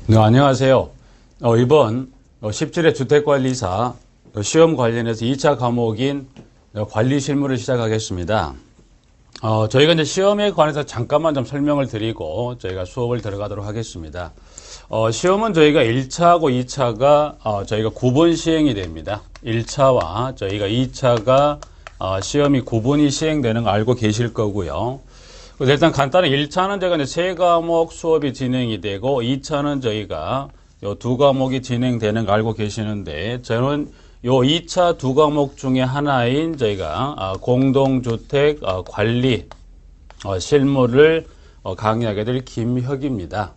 네, 안녕하세요. 이번 17회 주택관리사 시험 관련해서 2차 과목인 관리 실무를 시작하겠습니다. 저희가 이제 시험에 관해서 잠깐만 좀 설명을 드리고 저희가 수업을 들어가도록 하겠습니다. 시험은 저희가 1차하고 2차가 저희가 구분 시행이 됩니다. 1차와 저희가 2차가 시험이 구분이 시행되는 거 알고 계실 거고요. 일단 간단히 1차는 제가 이제 3과목 수업이 진행이 되고 2차는 저희가 요 2과목이 진행되는 거 알고 계시는데 저는 요 2차 2과목 중에 하나인 저희가 공동주택 관리 실무를 강의하게 될 김혁입니다.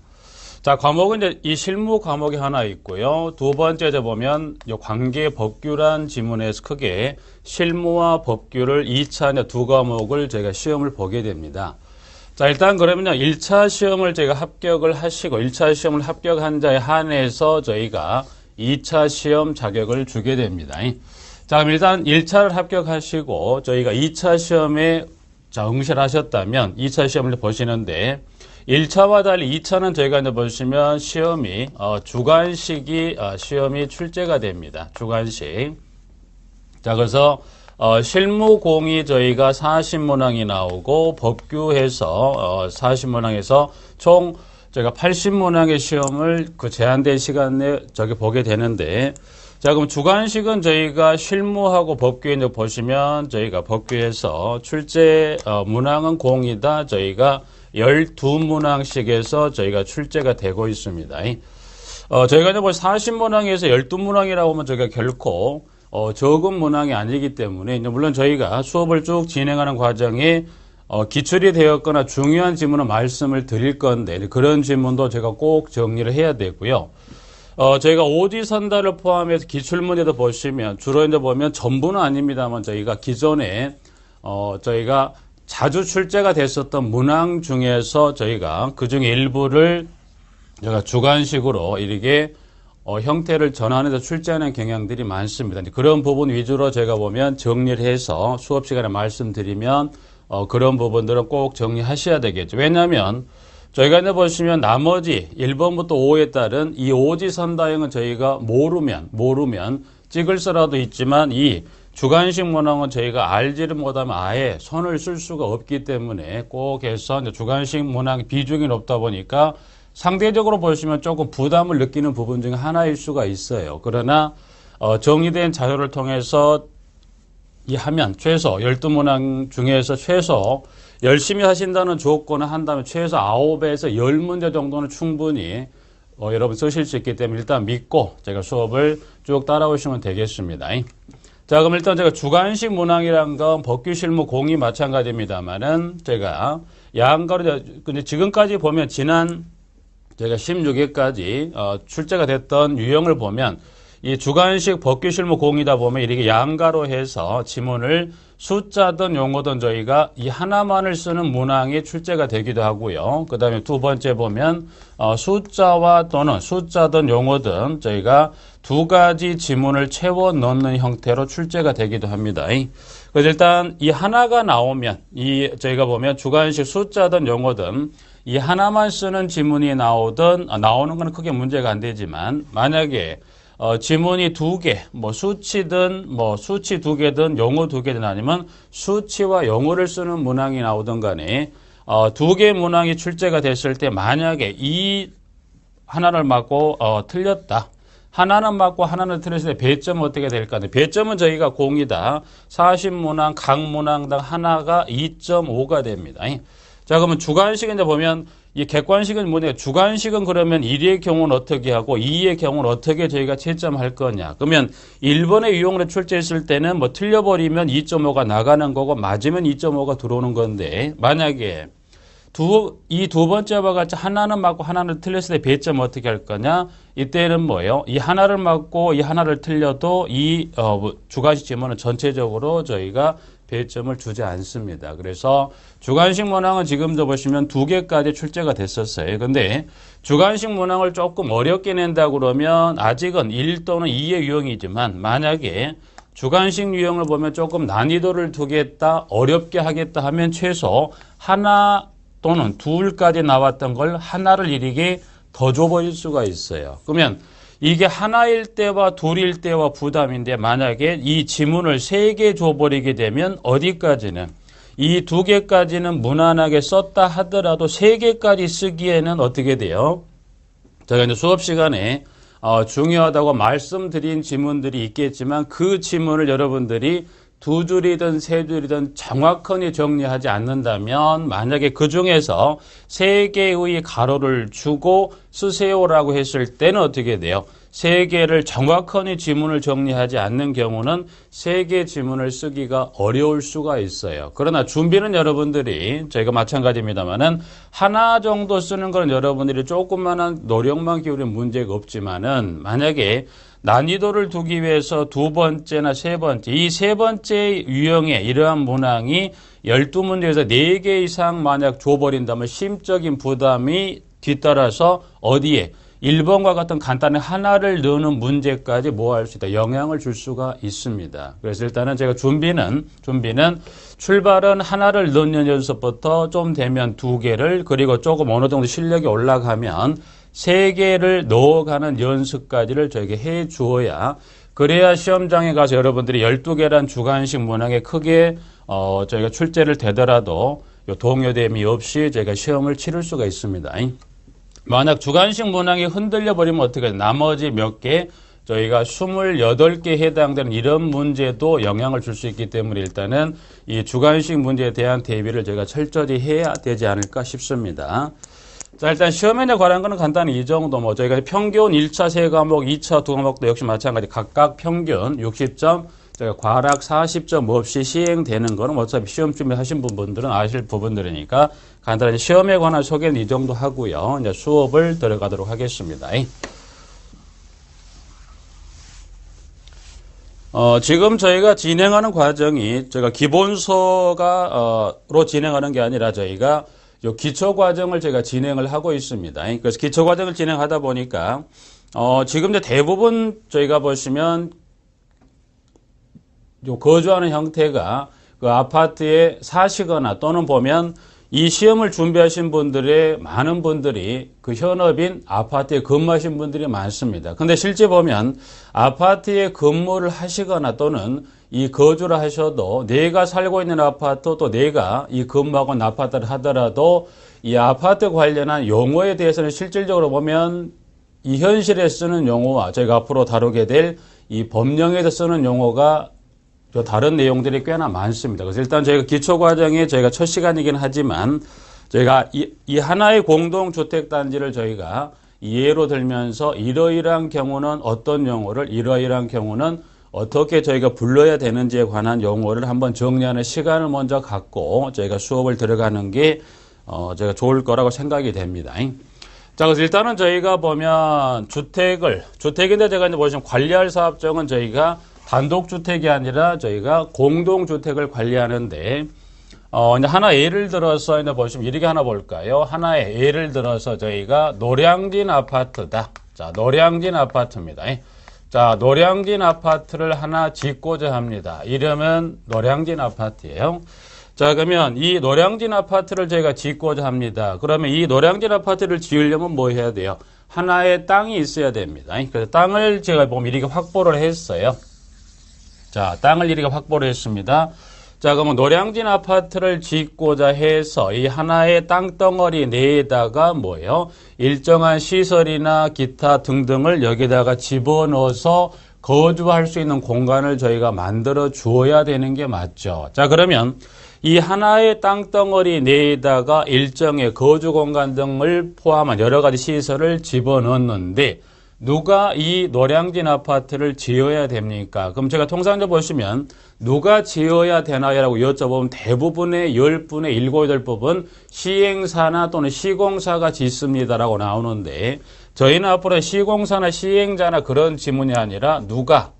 자, 과목은 이제 이 실무 과목이 하나 있고요. 두 번째 보면 요 관계 법규란 지문에서 크게 실무와 법규를 2차 2과목을 저희가 시험을 보게 됩니다. 자, 일단 그러면요. 1차 시험을 저희가 합격을 하시고 1차 시험을 합격한 자에 한해서 저희가 2차 시험 자격을 주게 됩니다. 자, 그럼 일단 1차를 합격하시고 저희가 2차 시험에 응시를 하셨다면 2차 시험을 보시는데 1차와 달리 2차는 저희가 이제 보시면 시험이 주관식이 시험이 출제가 됩니다. 주관식. 자, 그래서 실무공이 저희가 40문항이 나오고 법규에서 40문항에서 총 저희가 80문항의 시험을 그 제한된 시간 내에 보게 되는데, 자, 그럼 주관식은 저희가 실무하고 법규에 이제 보시면 저희가 법규에서 출제 문항은 공이다. 저희가 12문항씩에서 저희가 출제가 되고 있습니다. 저희가 이제 40문항에서 12문항이라고 하면 저희가 결코 적은 문항이 아니기 때문에 물론 저희가 수업을 쭉 진행하는 과정에 기출이 되었거나 중요한 지문은 말씀을 드릴 건데 그런 지문도 제가 꼭 정리를 해야 되고요. 저희가 오지선다를 포함해서 기출문제도 보시면 주로 이제 보면 전부는 아닙니다만 저희가 기존에 저희가 자주 출제가 됐었던 문항 중에서 저희가 그 중에 일부를 제가 주관식으로 이렇게 형태를 전환해서 출제하는 경향들이 많습니다. 그런 부분 위주로 제가 보면 정리를 해서 수업 시간에 말씀드리면 그런 부분들은 꼭 정리하셔야 되겠죠. 왜냐하면 저희가 이제 보시면 나머지 1번부터 5에 따른 이 오지선다형은 저희가 모르면 찍을 수라도 있지만 이 주관식 문항은 저희가 알지를 못하면 아예 손을 쓸 수가 없기 때문에 꼭 해서 이제 주관식 문항 비중이 높다 보니까 상대적으로 보시면 조금 부담을 느끼는 부분 중에 하나일 수가 있어요. 그러나 정리된 자료를 통해서 하면 최소 12문항 중에서 최소 열심히 하신다는 조건을 한다면 최소 9에서 10문제 정도는 충분히 여러분 쓰실 수 있기 때문에 일단 믿고 제가 수업을 쭉 따라오시면 되겠습니다. 자, 그럼 일단 제가 주관식 문항이란 건 법규 실무 공이 마찬가지입니다만은 제가 양가로 근데 지금까지 보면 지난 저희가 16회까지 출제가 됐던 유형을 보면 이 주관식 법규 실무 공이다 보면 이렇게 양가로 해서 지문을 숫자든 용어든 저희가 이 하나만을 쓰는 문항이 출제가 되기도 하고요. 그 다음에 두 번째 보면 숫자와 또는 숫자든 용어든 저희가 두 가지 지문을 채워 넣는 형태로 출제가 되기도 합니다. 그래서 일단 이 하나가 나오면 저희가 보면 주관식 숫자든 용어든 이 하나만 쓰는 지문이 나오는 건 크게 문제가 안 되지만 만약에 지문이 2개, 수치든 수치 2개든 영어 2개든 아니면 수치와 영어를 쓰는 문항이 나오든 간에 2개 문항이 출제가 됐을 때 만약에 이 하나를 맞고 틀렸다. 하나는 맞고 하나는 틀렸을 때 배점은 어떻게 될까? 배점은 저희가 공이다. 40문항 각 문항당 하나가 2.5가 됩니다. 자, 그러면 주관식은 이제 보면 이 객관식은 뭐냐? 주관식은 그러면 1의 경우는 어떻게 하고 2의 경우는 어떻게 저희가 채점할 거냐? 그러면 1번의 유형으로 출제했을 때는 틀려버리면 2.5가 나가는 거고 맞으면 2.5가 들어오는 건데 만약에 이 두 번째와 같이 하나는 맞고 하나는 틀렸을 때 배점 어떻게 할 거냐? 이때는 뭐예요? 이 하나를 맞고 이 하나를 틀려도 이 주관식 지문은 전체적으로 저희가 배점을 주지 않습니다. 그래서 주관식 문항은 지금도 보시면 2개까지 출제가 됐었어요. 근데 주관식 문항을 조금 어렵게 낸다 그러면 아직은 1 또는 2의 유형이지만 만약에 주관식 유형을 보면 조금 난이도를 두겠다, 어렵게 하겠다 하면 최소 하나 또는 둘까지 나왔던 걸 하나를 이르게 더 줘버릴 수가 있어요. 그러면 이게 하나일 때와 둘일 때와 부담인데 만약에 이 지문을 3개 줘버리게 되면 어디까지는 이 2개까지는 무난하게 썼다 하더라도 3개까지 쓰기에는 어떻게 돼요? 제가 이제 수업 시간에 중요하다고 말씀드린 지문들이 있겠지만 그 지문을 여러분들이 2줄이든 3줄이든 정확하게 정리하지 않는다면 만약에 그 중에서 3개의 가로를 주고 쓰세요라고 했을 때는 어떻게 돼요? 3개를 정확하게 지문을 정리하지 않는 경우는 3개 지문을 쓰기가 어려울 수가 있어요. 그러나 준비는 여러분들이 저희가 마찬가지입니다만은 하나 정도 쓰는 건 여러분들이 조금만한 노력만 기울이면 문제가 없지만은 만약에 난이도를 두기 위해서 2번째나 3번째, 이 3번째 유형의 이러한 문항이 12문제에서 4개 이상 만약 줘버린다면 심적인 부담이 뒤따라서 어디에 1번과 같은 간단한 하나를 넣는 문제까지 뭐 할 수 있다. 영향을 줄 수가 있습니다. 그래서 일단은 제가 준비는 출발은 하나를 넣는 연습부터 좀 되면 2개를 그리고 조금 어느 정도 실력이 올라가면 3개를 넣어가는 연습까지를 저에게 해 주어야 그래야 시험장에 가서 여러분들이 12개란 주관식 문항에 크게 저희가 출제를 되더라도 동요됨이 없이 저희가 시험을 치를 수가 있습니다. 만약 주관식 문항이 흔들려 버리면 어떻게 해요? 나머지 몇 개 저희가 28개에 해당되는 이런 문제도 영향을 줄 수 있기 때문에 일단은 이 주관식 문제에 대한 대비를 저희가 철저히 해야 되지 않을까 싶습니다. 자, 일단 시험에 관한 거는 간단히 이 정도 저희가 평균 1차 3과목, 2차 2과목도 역시 마찬가지 각각 평균 60점, 저희가 과락 40점 없이 시행되는 거는 어차피 시험 준비하신 분들은 아실 부분들이니까 간단히 시험에 관한 소개는 이 정도 하고요. 이제 수업을 들어가도록 하겠습니다. 지금 저희가 진행하는 과정이 저희가 기본서로 진행하는 게 아니라 저희가 요 기초 과정을 제가 진행을 하고 있습니다. 그래서 기초 과정을 진행하다 보니까 지금 이제 대부분 저희가 보시면 요 거주하는 형태가 그 아파트에 사시거나 또는 보면 이 시험을 준비하신 분들의 많은 분들이 그 현업인 아파트에 근무하신 분들이 많습니다. 근데 실제 보면 아파트에 근무를 하시거나 또는 이 거주를 하셔도 내가 살고 있는 아파트 또 내가 이 근무하고 있는 아파트를 하더라도 이 아파트 관련한 용어에 대해서는 실질적으로 보면 이 현실에 쓰는 용어와 저희가 앞으로 다루게 될 이 법령에서 쓰는 용어가 다른 내용들이 꽤나 많습니다. 그래서 일단 저희가 기초과정에 저희가 첫 시간이긴 하지만 저희가 이 하나의 공동주택단지를 저희가 예로 들면서 이러이러한 경우는 어떤 용어를 이러이러한 경우는 어떻게 저희가 불러야 되는지에 관한 용어를 한번 정리하는 시간을 먼저 갖고 저희가 수업을 들어가는 게 제가 좋을 거라고 생각이 됩니다. 자, 그래서 일단은 저희가 보면 주택인데 제가 이제 보시면 관리할 사업장은 저희가 단독주택이 아니라 저희가 공동주택을 관리하는데, 이제 하나 예를 들어서 이제 보시면 이렇게 하나 볼까요? 하나의 예를 들어서 저희가 노량진 아파트다. 자, 노량진 아파트입니다. 자, 노량진 아파트를 하나 짓고자 합니다. 이름은 노량진 아파트예요. 자, 그러면 이 노량진 아파트를 저희가 짓고자 합니다. 그러면 이 노량진 아파트를 지으려면 뭐 해야 돼요? 하나의 땅이 있어야 됩니다. 그래서 땅을 제가 보면 이렇게 확보를 했어요. 자, 땅을 이렇게 확보를 했습니다. 자, 그러면 노량진 아파트를 짓고자 해서 이 하나의 땅덩어리 내에다가 뭐예요? 일정한 시설이나 기타 등등을 여기다가 집어넣어서 거주할 수 있는 공간을 저희가 만들어 주어야 되는 게 맞죠. 자, 그러면 이 하나의 땅덩어리 내에다가 일정의 거주 공간 등을 포함한 여러 가지 시설을 집어넣는데 누가 이 노량진 아파트를 지어야 됩니까? 그럼 제가 통상적으로 보시면 누가 지어야 되나요라고 여쭤보면 대부분의 10분의 7, 8법은 시행사나 또는 시공사가 짓습니다라고 나오는데 저희는 앞으로 시공사나 시행자나 그런 지문이 아니라 누가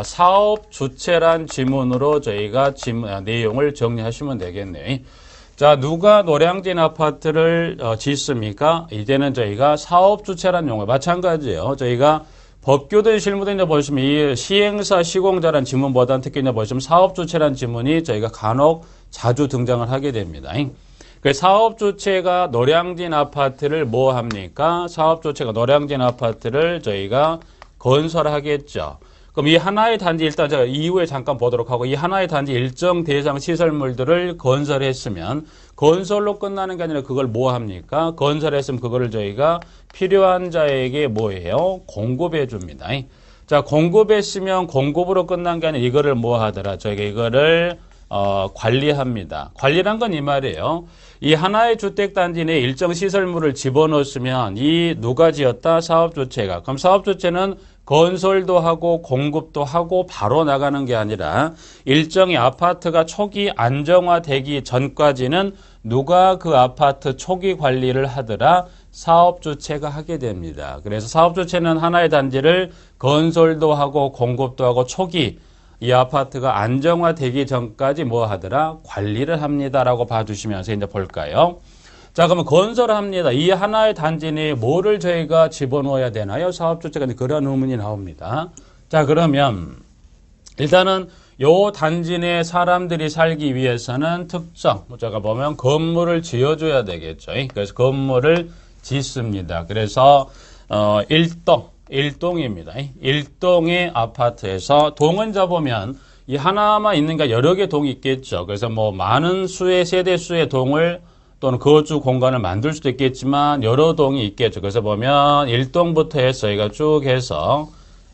사업 주체란 지문으로 저희가 내용을 정리하시면 되겠네요. 자, 누가 노량진 아파트를 짓습니까? 이제는 저희가 사업 주체란 용어 마찬가지예요. 저희가 법규든 실무든 이제 보시면 이 시행사 시공자란 지문보다는 특히 이제 보시면 사업 주체란 지문이 저희가 간혹 자주 등장을 하게 됩니다. 그 사업 주체가 노량진 아파트를 뭐 합니까? 사업 주체가 노량진 아파트를 저희가 건설하겠죠. 그럼 이 하나의 단지 일단 제가 이후에 잠깐 보도록 하고 이 하나의 단지 일정 대상 시설물들을 건설했으면 건설로 끝나는 게 아니라 그걸 뭐 합니까? 건설했으면 그거를 저희가 필요한 자에게 뭐예요? 공급해 줍니다. 자, 공급했으면 공급으로 끝난 게 아니라 이거를 뭐 하더라? 저희가 이거를 관리합니다. 관리란 건 이 말이에요. 이 하나의 주택단지 내에 일정 시설물을 집어넣었으면 이 누가 지었다? 사업주체가. 그럼 사업주체는 건설도 하고 공급도 하고 바로 나가는 게 아니라 일정의 아파트가 초기 안정화되기 전까지는 누가 그 아파트 초기 관리를 하더라? 사업주체가 하게 됩니다. 그래서 사업주체는 하나의 단지를 건설도 하고 공급도 하고 초기 이 아파트가 안정화되기 전까지 뭐 하더라? 관리를 합니다라고 봐주시면서 이제 볼까요? 자, 그러면 건설합니다. 이 하나의 단지 내에 뭐를 저희가 집어넣어야 되나요? 사업주체가 그런 의문이 나옵니다. 자, 그러면 일단은 요 단지 내에 사람들이 살기 위해서는 특정, 제가 보면 건물을 지어줘야 되겠죠. 그래서 건물을 짓습니다. 그래서 일동입니다. 일동의 아파트에서 동은 잡으면 이 하나만 있는가 여러 개 동이 있겠죠. 그래서 뭐 많은 수의 세대 수의 동을 또는 거주 공간을 만들 수도 있겠지만 여러 동이 있겠죠. 그래서 보면 1동부터 해서 저희가 쭉 해서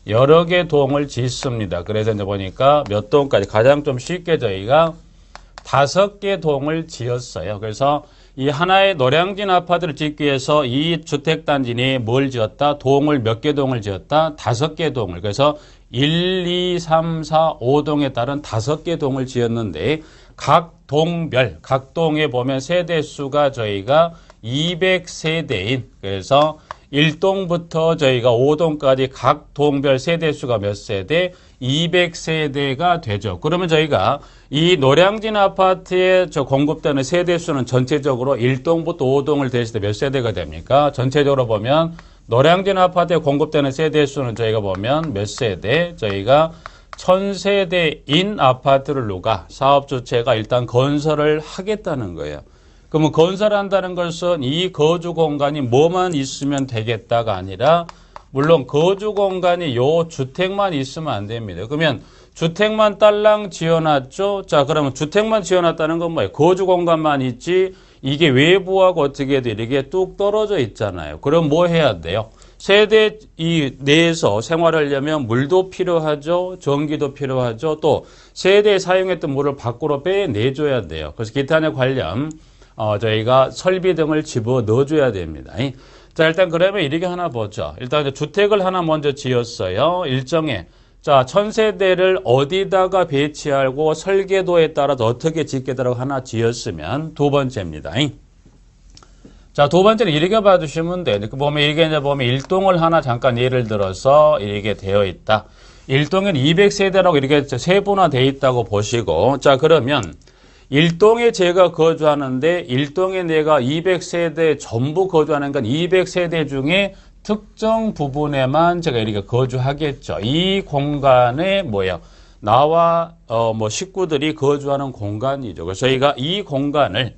여러 개 동을 짓습니다. 그래서 이제 보니까 몇 동까지 가장 좀 쉽게 저희가 5개 동을 지었어요. 그래서 이 하나의 노량진 아파트를 짓기 위해서 이 주택단지 내에 뭘 지었다? 동을 몇 개 동을 지었다? 5개 동을. 그래서 1, 2, 3, 4, 5동에 따른 5개 동을 지었는데 각 동별, 각 동에 보면 세대수가 저희가 200세대인 그래서 1동부터 저희가 5동까지 각 동별 세대수가 몇 세대? 200세대가 되죠. 그러면 저희가 이 노량진 아파트에 공급되는 세대수는 전체적으로 1동부터 5동을 대했을 때 몇 세대가 됩니까? 전체적으로 보면 노량진 아파트에 공급되는 세대수는 저희가 보면 몇 세대? 저희가 1000세대인 아파트를 누가 사업주체가 일단 건설을 하겠다는 거예요. 그러면 건설한다는 것은 이 거주 공간이 뭐만 있으면 되겠다가 아니라 물론 거주 공간이 요 주택만 있으면 안 됩니다. 그러면 주택만 딸랑 지어놨죠? 자, 그러면 주택만 지어놨다는 건 뭐예요? 거주 공간만 있지 이게 외부하고 어떻게 돼? 이게 뚝 떨어져 있잖아요. 그럼 뭐 해야 돼요? 세대 이 내에서 생활하려면 물도 필요하죠. 전기도 필요하죠. 또 세대에 사용했던 물을 밖으로 빼내줘야 돼요. 그래서 기타에 관련 저희가 설비 등을 집어 넣어줘야 됩니다. 자, 일단 그러면 이렇게 하나 보죠. 일단 주택을 하나 먼저 지었어요. 일정에. 자, 1000세대를 어디다가 배치하고 설계도에 따라서 어떻게 짓겠다고 하나 지었으면 두 번째입니다. 자, 두 번째는 이렇게 봐주시면 돼요. 보면 이게 이제 보면 1동을 하나 잠깐 예를 들어서 이렇게 되어 있다. 1동에는 200세대라고 이렇게 세분화되어 있다고 보시고, 자, 그러면 1동에 제가 거주하는데 1동에 내가 200세대 전부 거주하는 건 200세대 중에 특정 부분에만 제가 이렇게 거주하겠죠. 이 공간에 뭐예요? 나와 식구들이 거주하는 공간이죠. 그래서 저희가 이 공간을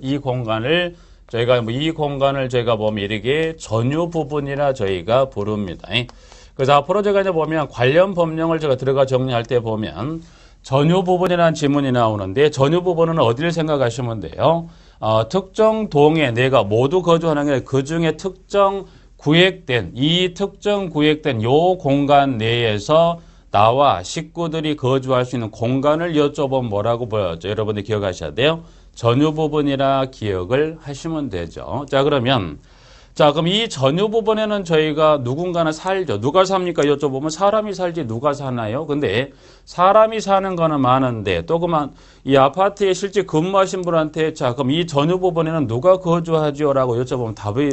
저희가 보면 이렇게 전유 부분이라 저희가 부릅니다. 그래서 앞으로 제가 이제 보면 관련 법령을 제가 들어가 정리할 때 보면 전유 부분이라는 지문이 나오는데 전유 부분은 어디를 생각하시면 돼요? 특정 동에 내가 모두 거주하는 게 그 중에 특정 구획된 요 공간 내에서 나와 식구들이 거주할 수 있는 공간을 여쭤보면 뭐라고 보였죠? 여러분들 기억하셔야 돼요. 전유 부분이라 기억을 하시면 되죠. 자, 그럼 이 전유 부분에는 저희가 누군가는 살죠. 누가 삽니까? 여쭤보면 사람이 살지 누가 사나요? 근데 사람이 사는 거는 많은데 또 그만 이 아파트에 실제 근무하신 분한테 자, 그럼 이 전유 부분에는 누가 거주하죠? 라고 여쭤보면 답이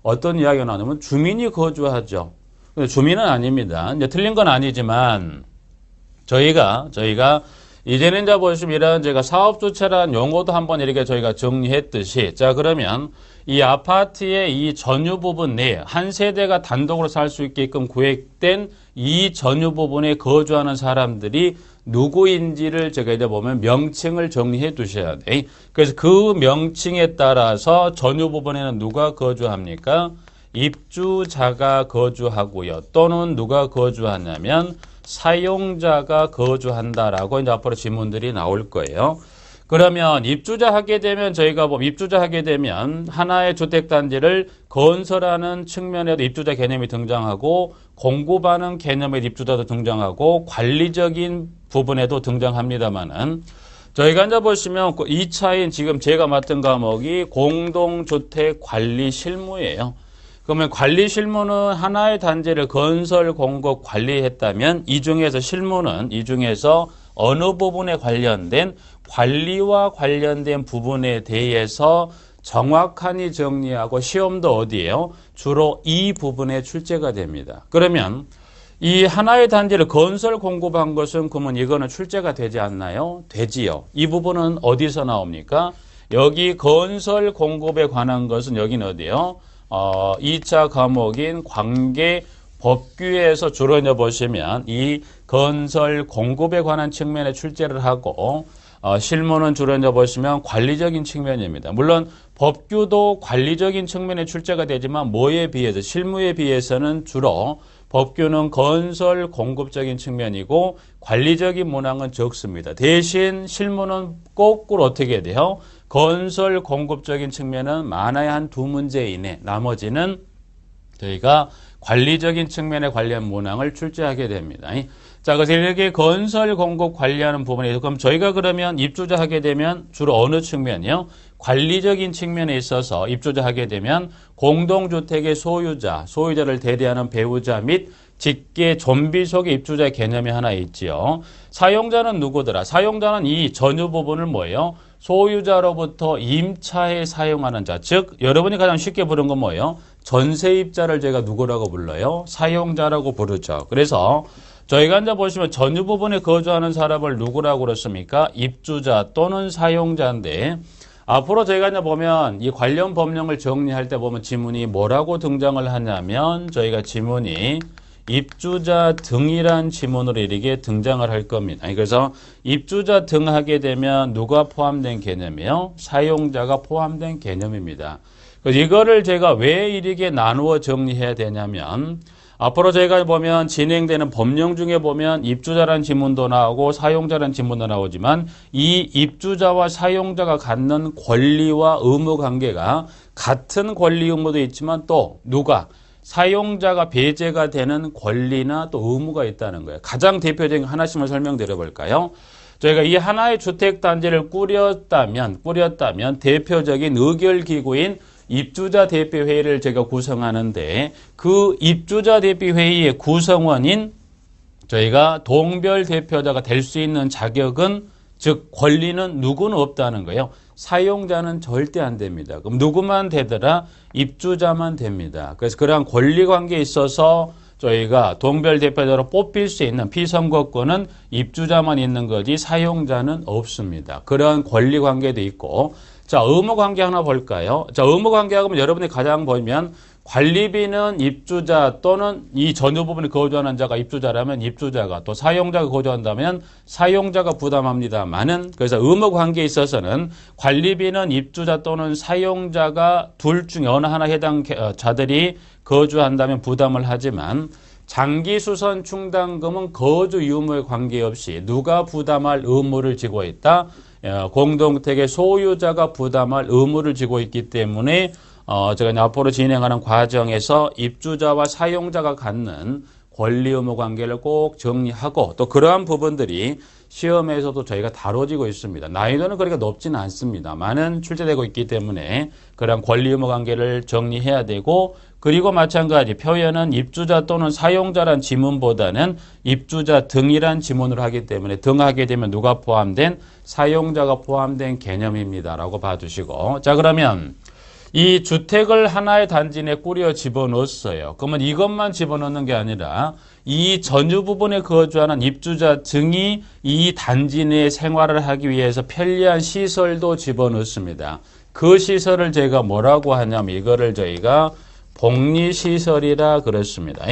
어떤 이야기가 나오냐면 주민이 거주하죠. 근데 주민은 아닙니다. 이제 틀린 건 아니지만 저희가 이제는 이제 보시면 이런 제가 사업주체라는 용어도 한번 이렇게 저희가 정리했듯이 자, 그러면 이 아파트의 이 전유 부분 내에 한 세대가 단독으로 살 수 있게끔 구획된 이 전유 부분에 거주하는 사람들이 누구인지를 제가 이제 보면 명칭을 정리해 두셔야 돼. 그래서 그 명칭에 따라서 전유 부분에는 누가 거주합니까? 입주자가 거주하고요. 또는 누가 거주하냐면 사용자가 거주한다라고 이제 앞으로 지문들이 나올 거예요. 그러면 입주자 하게 되면 저희가 입주자 하게 되면 하나의 주택단지를 건설하는 측면에도 입주자 개념이 등장하고 공급하는 개념의 입주자도 등장하고 관리적인 부분에도 등장합니다만은 저희가 이제 보시면 이 차인 지금 제가 맡은 과목이 공동주택 관리 실무예요. 그러면 관리 실무는 하나의 단지를 건설, 공급, 관리했다면 이 중에서 실무는 이 중에서 어느 부분에 관련된 관리와 관련된 부분에 대해서 정확하니 정리하고 시험도 어디에요? 주로 이 부분에 출제가 됩니다. 그러면 이 하나의 단지를 건설 공급한 것은 그러면 이거는 출제가 되지 않나요? 되지요. 이 부분은 어디서 나옵니까? 여기 건설 공급에 관한 것은 여기는 어디요? 2차 과목인 관계 법규에서 주로 이제 보시면 이 건설 공급에 관한 측면에 출제를 하고 실무는 주로 이제 보시면 관리적인 측면입니다. 물론 법규도 관리적인 측면에 출제가 되지만 뭐에 비해서 실무에 비해서는 주로 법규는 건설 공급적인 측면이고 관리적인 문항은 적습니다. 대신 실무는 거꾸로 어떻게 돼요? 건설 공급적인 측면은 많아야 한 2문제 이내, 나머지는 저희가 관리적인 측면에 관련 문항을 출제하게 됩니다. 자, 그래서 이렇게 건설 공급 관리하는 부분에서 그럼 저희가 그러면 입주자 하게 되면 주로 어느 측면이요? 관리적인 측면에 있어서 입주자 하게 되면 공동주택의 소유자를 대리하는 배우자 및 직계 좀비 속의 입주자의 개념이 하나 있지요. 사용자는 누구더라? 사용자는 이 전유 부분을 뭐예요? 소유자로부터 임차에 사용하는 자, 즉 여러분이 가장 쉽게 부르는 건 뭐예요? 전세입자를 제가 누구라고 불러요? 사용자라고 부르죠. 그래서 저희가 이제 보시면 전유 부분에 거주하는 사람을 누구라고 그랬습니까? 입주자 또는 사용자인데 앞으로 저희가 이제 보면 이 관련 법령을 정리할 때 보면 지문이 뭐라고 등장을 하냐면 저희가 지문이 입주자 등이란 지문으로 이렇게 등장을 할 겁니다. 그래서 입주자 등 하게 되면 누가 포함된 개념이에요? 사용자가 포함된 개념입니다. 그래서 이거를 제가 왜 이렇게 나누어 정리해야 되냐면 앞으로 저희가 보면 진행되는 법령 중에 보면 입주자라는 지문도 나오고 사용자라는 지문도 나오지만 이 입주자와 사용자가 갖는 권리와 의무 관계가 같은 권리 의무도 있지만 또 누가 사용자가 배제가 되는 권리나 또 의무가 있다는 거예요. 가장 대표적인 하나씩만 설명드려 볼까요? 저희가 이 하나의 주택단지를 꾸렸다면 대표적인 의결기구인 입주자 대표회의를 제가 구성하는데 그 입주자 대표회의의 구성원인 저희가 동별 대표자가 될 수 있는 자격은 즉 권리는 누구는 없다는 거예요. 사용자는 절대 안 됩니다. 그럼 누구만 되더라? 입주자만 됩니다. 그래서 그러한 권리 관계에 있어서 저희가 동별 대표자로 뽑힐 수 있는 피선거권은 입주자만 있는 거지 사용자는 없습니다. 그러한 권리 관계도 있고 자, 의무 관계 하나 볼까요? 자, 의무 관계하면 여러분이 가장 보면 관리비는 입주자 또는 이 전유 부분에 거주하는 자가 입주자라면 입주자가 또 사용자가 거주한다면 사용자가 부담합니다만은 그래서 의무 관계에 있어서는 관리비는 입주자 또는 사용자가 둘 중에 어느 하나 해당 자들이 거주한다면 부담을 하지만 장기수선 충당금은 거주 유무에 관계없이 누가 부담할 의무를 지고 있다? 공동택의 소유자가 부담할 의무를 지고 있기 때문에 제가 앞으로 진행하는 과정에서 입주자와 사용자가 갖는 권리 의무 관계를 꼭 정리하고 또 그러한 부분들이 시험에서도 저희가 다뤄지고 있습니다. 난이도는 그렇게 높지는 않습니다만은 출제되고 있기 때문에 그러한 권리 의무 관계를 정리해야 되고 그리고 마찬가지 표현은 입주자 또는 사용자란 지문보다는 입주자 등이란 지문으로 하기 때문에 등하게 되면 누가 포함된? 사용자가 포함된 개념입니다. 라고 봐주시고 자 그러면 이 주택을 하나의 단지 내에 꾸려 집어넣었어요. 그러면 이것만 집어넣는 게 아니라 이 전유 부분에 거주하는 입주자 등이 이 단지 내에 생활을 하기 위해서 편리한 시설도 집어넣습니다. 그 시설을 제가 뭐라고 하냐면 이거를 저희가 복리시설이라 그랬습니다.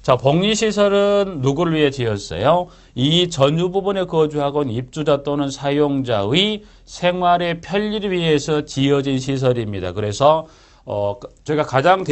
자, 복리시설은 누구를 위해 지었어요? 이 전유 부분에 거주하고 있는 입주자 또는 사용자의 생활의 편리를 위해서 지어진 시설입니다. 그래서 저희가 가장